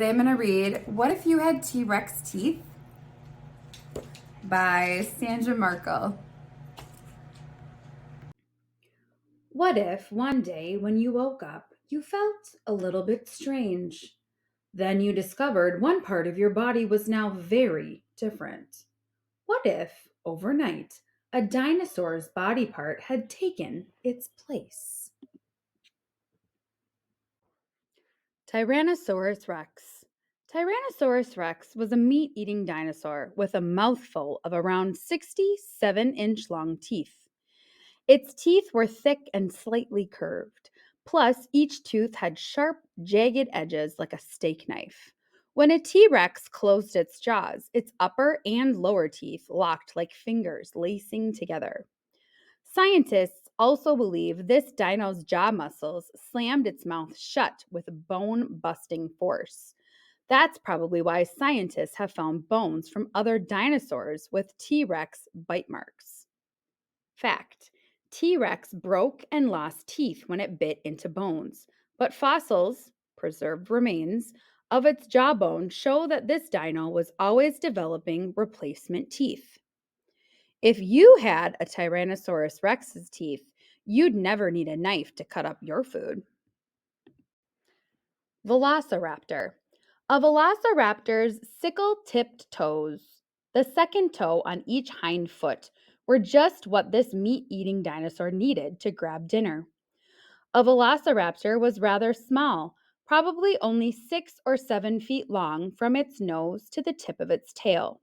Today I'm going to read What If You Had T-Rex Teeth by Sandra Markle. What if one day when you woke up, you felt a little bit strange? Then you discovered one part of your body was now very different. What if, overnight, a dinosaur's body part had taken its place? Tyrannosaurus Rex. Tyrannosaurus Rex was a meat eating dinosaur with a mouthful of around 67-inch long teeth. Its teeth were thick and slightly curved. Plus, each tooth had sharp, jagged edges like a steak knife. When a T Rex closed its jaws, its upper and lower teeth locked like fingers lacing together. Scientists also believe this dino's jaw muscles slammed its mouth shut with bone busting force. That's probably why scientists have found bones from other dinosaurs with T Rex bite marks. Fact: T Rex broke and lost teeth when it bit into bones, but fossils, preserved remains, of its jawbone show that this dino was always developing replacement teeth. If you had a Tyrannosaurus Rex's teeth, you'd never need a knife to cut up your food. Velociraptor. A velociraptor's sickle tipped toes, the second toe on each hind foot, were just what this meat eating dinosaur needed to grab dinner. A velociraptor was rather small, probably only 6 or 7 feet long from its nose to the tip of its tail.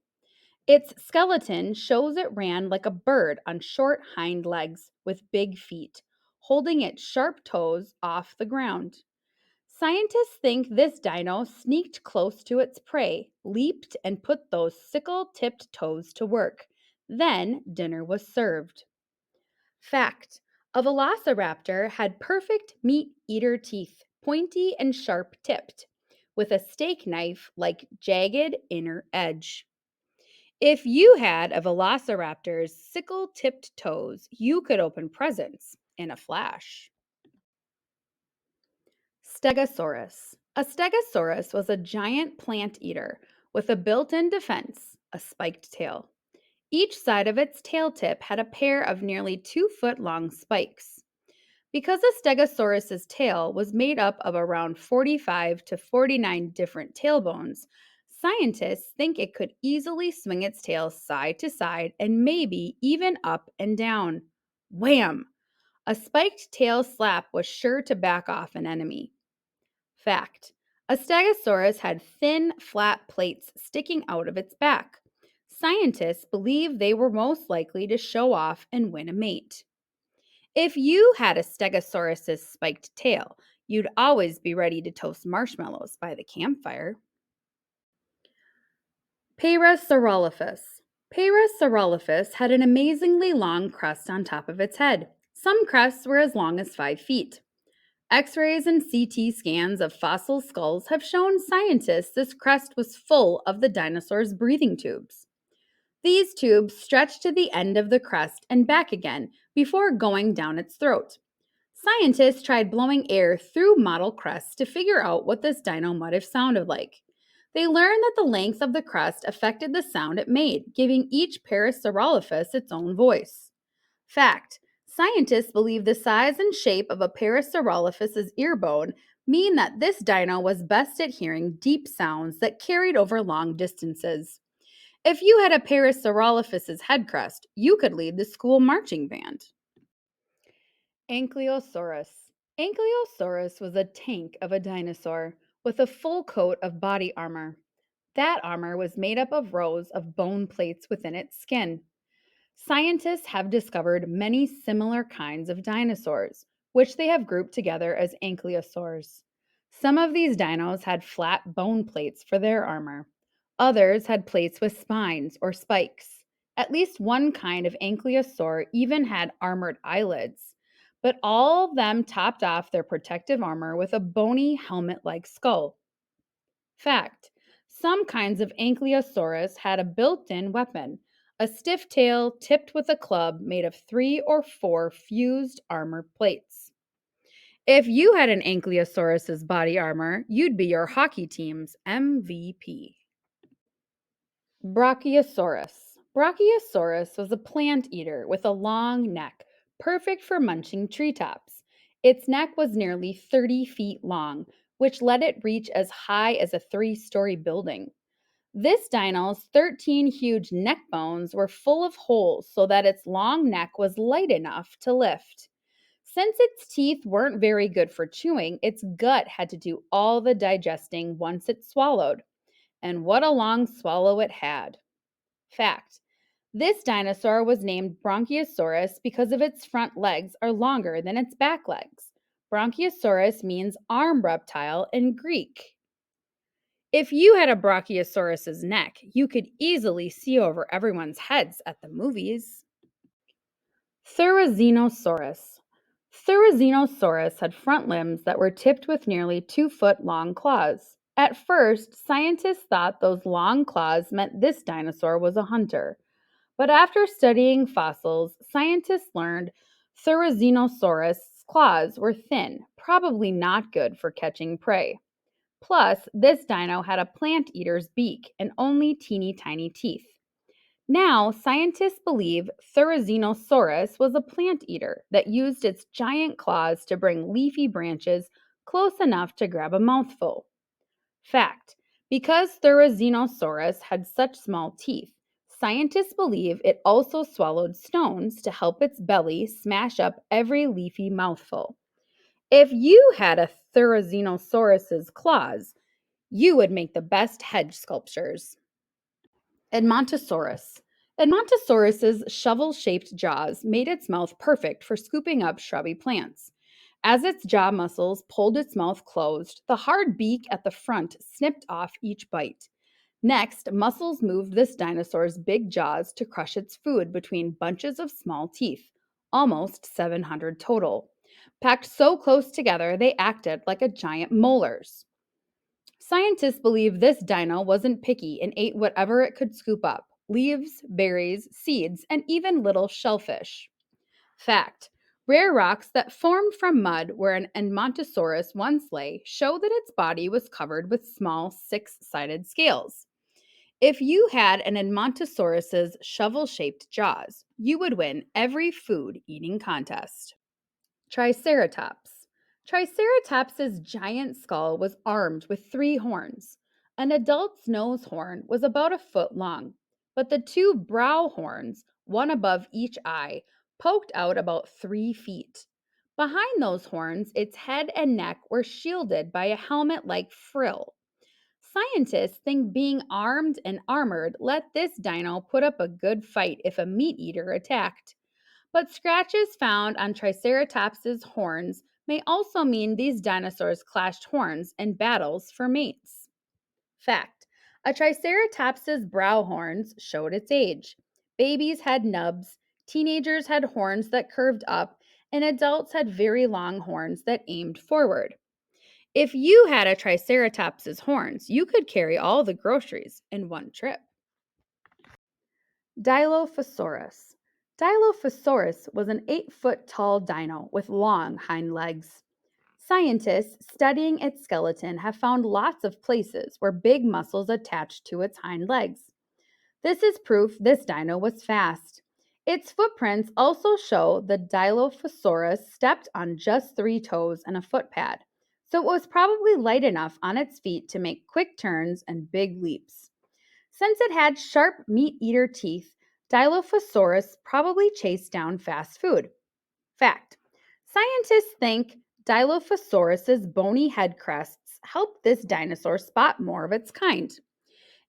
Its skeleton shows it ran like a bird on short hind legs with big feet, holding its sharp toes off the ground. Scientists think this dino sneaked close to its prey, leaped, and put those sickle tipped toes to work. Then dinner was served. Fact: a velociraptor had perfect meat eater teeth, pointy and sharp tipped, with a steak knife like jagged inner edge. If you had a velociraptor's sickle tipped toes, you could open presents in a flash. Stegosaurus. A stegosaurus was a giant plant eater with a built in defense, a spiked tail. Each side of its tail tip had a pair of nearly 2 foot long spikes. Because a stegosaurus's tail was made up of around 45 to 49 different tail bones, scientists think it could easily swing its tail side to side and maybe even up and down. Wham! A spiked tail slap was sure to back off an enemy. Fact: a stegosaurus had thin, flat plates sticking out of its back. Scientists believe they were most likely to show off and win a mate. If you had a stegosaurus's spiked tail, you'd always be ready to toast marshmallows by the campfire. Parasaurolophus. Parasaurolophus had an amazingly long crest on top of its head. Some crests were as long as 5 feet. X-rays and CT scans of fossil skulls have shown scientists this crest was full of the dinosaur's breathing tubes. These tubes stretched to the end of the crest and back again before going down its throat. Scientists tried blowing air through model crests to figure out what this dino might have sounded like. They learned that the length of the crest affected the sound it made, giving each Parasaurolophus its own voice. Fact: scientists believe the size and shape of a Parasaurolophus's ear bone mean that this dino was best at hearing deep sounds that carried over long distances. If you had a Parasaurolophus's head crest, you could lead the school marching band. Ankylosaurus. Ankylosaurus was a tank of a dinosaur with a full coat of body armor. That armor was made up of rows of bone plates within its skin. Scientists have discovered many similar kinds of dinosaurs, which they have grouped together as ankylosaurs. Some of these dinos had flat bone plates for their armor. Others had plates with spines or spikes. At least one kind of ankylosaur even had armored eyelids, but all of them topped off their protective armor with a bony helmet-like skull. Fact: some kinds of Ankylosaurus had a built-in weapon, a stiff tail tipped with a club made of 3 or 4 fused armor plates. If you had an Ankylosaurus's body armor, you'd be your hockey team's MVP. Brachiosaurus. Brachiosaurus was a plant eater with a long neck, perfect for munching treetops. Its neck was nearly 30 feet long, which let it reach as high as a 3-story building. This dino's 13 huge neck bones were full of holes so that its long neck was light enough to lift. Since its teeth weren't very good for chewing, its gut had to do all the digesting once it swallowed. And what a long swallow it had. Fact: this dinosaur was named Brachiosaurus because of its front legs are longer than its back legs. Brachiosaurus means arm reptile in Greek. If you had a Brachiosaurus's neck, you could easily see over everyone's heads at the movies. Therizinosaurus. Therizinosaurus had front limbs that were tipped with nearly 2-foot long claws. At first, scientists thought those long claws meant this dinosaur was a hunter. But after studying fossils, scientists learned Therizinosaurus' claws were thin, probably not good for catching prey. Plus, this dino had a plant eater's beak and only teeny tiny teeth. Now, scientists believe Therizinosaurus was a plant eater that used its giant claws to bring leafy branches close enough to grab a mouthful. Fact: because Therizinosaurus had such small teeth, scientists believe it also swallowed stones to help its belly smash up every leafy mouthful. If you had a Therizinosaurus's claws, you would make the best hedge sculptures. Edmontosaurus. Edmontosaurus's shovel-shaped jaws made its mouth perfect for scooping up shrubby plants. As its jaw muscles pulled its mouth closed, the hard beak at the front snipped off each bite. Next, muscles moved this dinosaur's big jaws to crush its food between bunches of small teeth, almost 700 total. Packed so close together, they acted like a giant molars. Scientists believe this dino wasn't picky and ate whatever it could scoop up: leaves, berries, seeds, and even little shellfish. Fact: rare rocks that formed from mud where an Edmontosaurus once lay show that its body was covered with small 6-sided scales. If you had an Edmontosaurus's shovel-shaped jaws, you would win every food eating contest. Triceratops. Triceratops's giant skull was armed with 3 horns. An adult's nose horn was about a foot long, but the 2 brow horns, one above each eye, poked out about 3 feet. Behind those horns, its head and neck were shielded by a helmet-like frill. Scientists think being armed and armored let this dino put up a good fight if a meat eater attacked. But scratches found on Triceratops's horns may also mean these dinosaurs clashed horns in battles for mates. Fact: a Triceratops's brow horns showed its age. Babies had nubs, teenagers had horns that curved up, and adults had very long horns that aimed forward. If you had a Triceratops's horns, you could carry all the groceries in one trip. Dilophosaurus. Dilophosaurus was an 8-foot tall dino with long hind legs. Scientists studying its skeleton have found lots of places where big muscles attached to its hind legs. This is proof this dino was fast. Its footprints also show the Dilophosaurus stepped on just 3 toes and a foot pad, so it was probably light enough on its feet to make quick turns and big leaps. Since it had sharp meat-eater teeth, Dilophosaurus probably chased down fast food. Fact: scientists think Dilophosaurus's bony head crests helped this dinosaur spot more of its kind.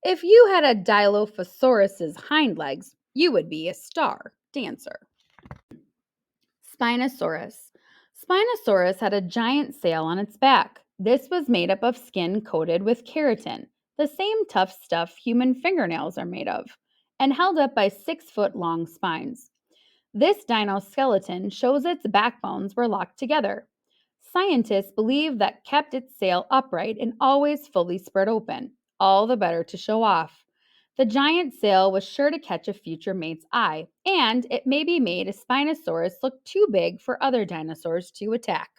If you had a Dilophosaurus's hind legs, you would be a star dancer. Spinosaurus. Spinosaurus had a giant sail on its back. This was made up of skin coated with keratin, the same tough stuff human fingernails are made of, and held up by 6-foot long spines. This dino's skeleton shows its backbones were locked together. Scientists believe that kept its sail upright and always fully spread open, all the better to show off. The giant sail was sure to catch a future mate's eye, and it maybe made a Spinosaurus look too big for other dinosaurs to attack.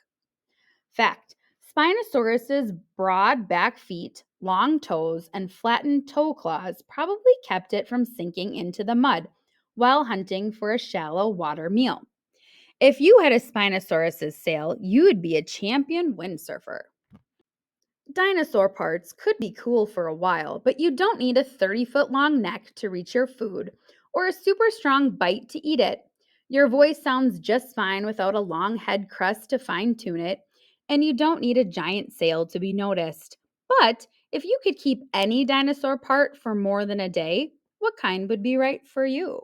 Fact: Spinosaurus's broad back feet, long toes, and flattened toe claws probably kept it from sinking into the mud while hunting for a shallow water meal. If you had a Spinosaurus's sail, you'd be a champion windsurfer. Dinosaur parts could be cool for a while, but you don't need a 30-foot long neck to reach your food or a super strong bite to eat it. Your voice sounds just fine without a long head crest to fine tune it, and you don't need a giant sail to be noticed. But if you could keep any dinosaur part for more than a day, what kind would be right for you?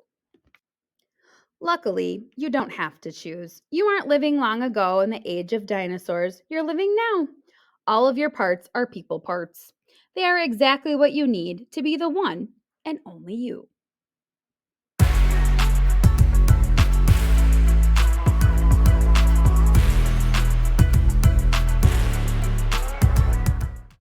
Luckily, you don't have to choose. You aren't living long ago in the age of dinosaurs, you're living now. All of your parts are people parts. They are exactly what you need to be the one and only you.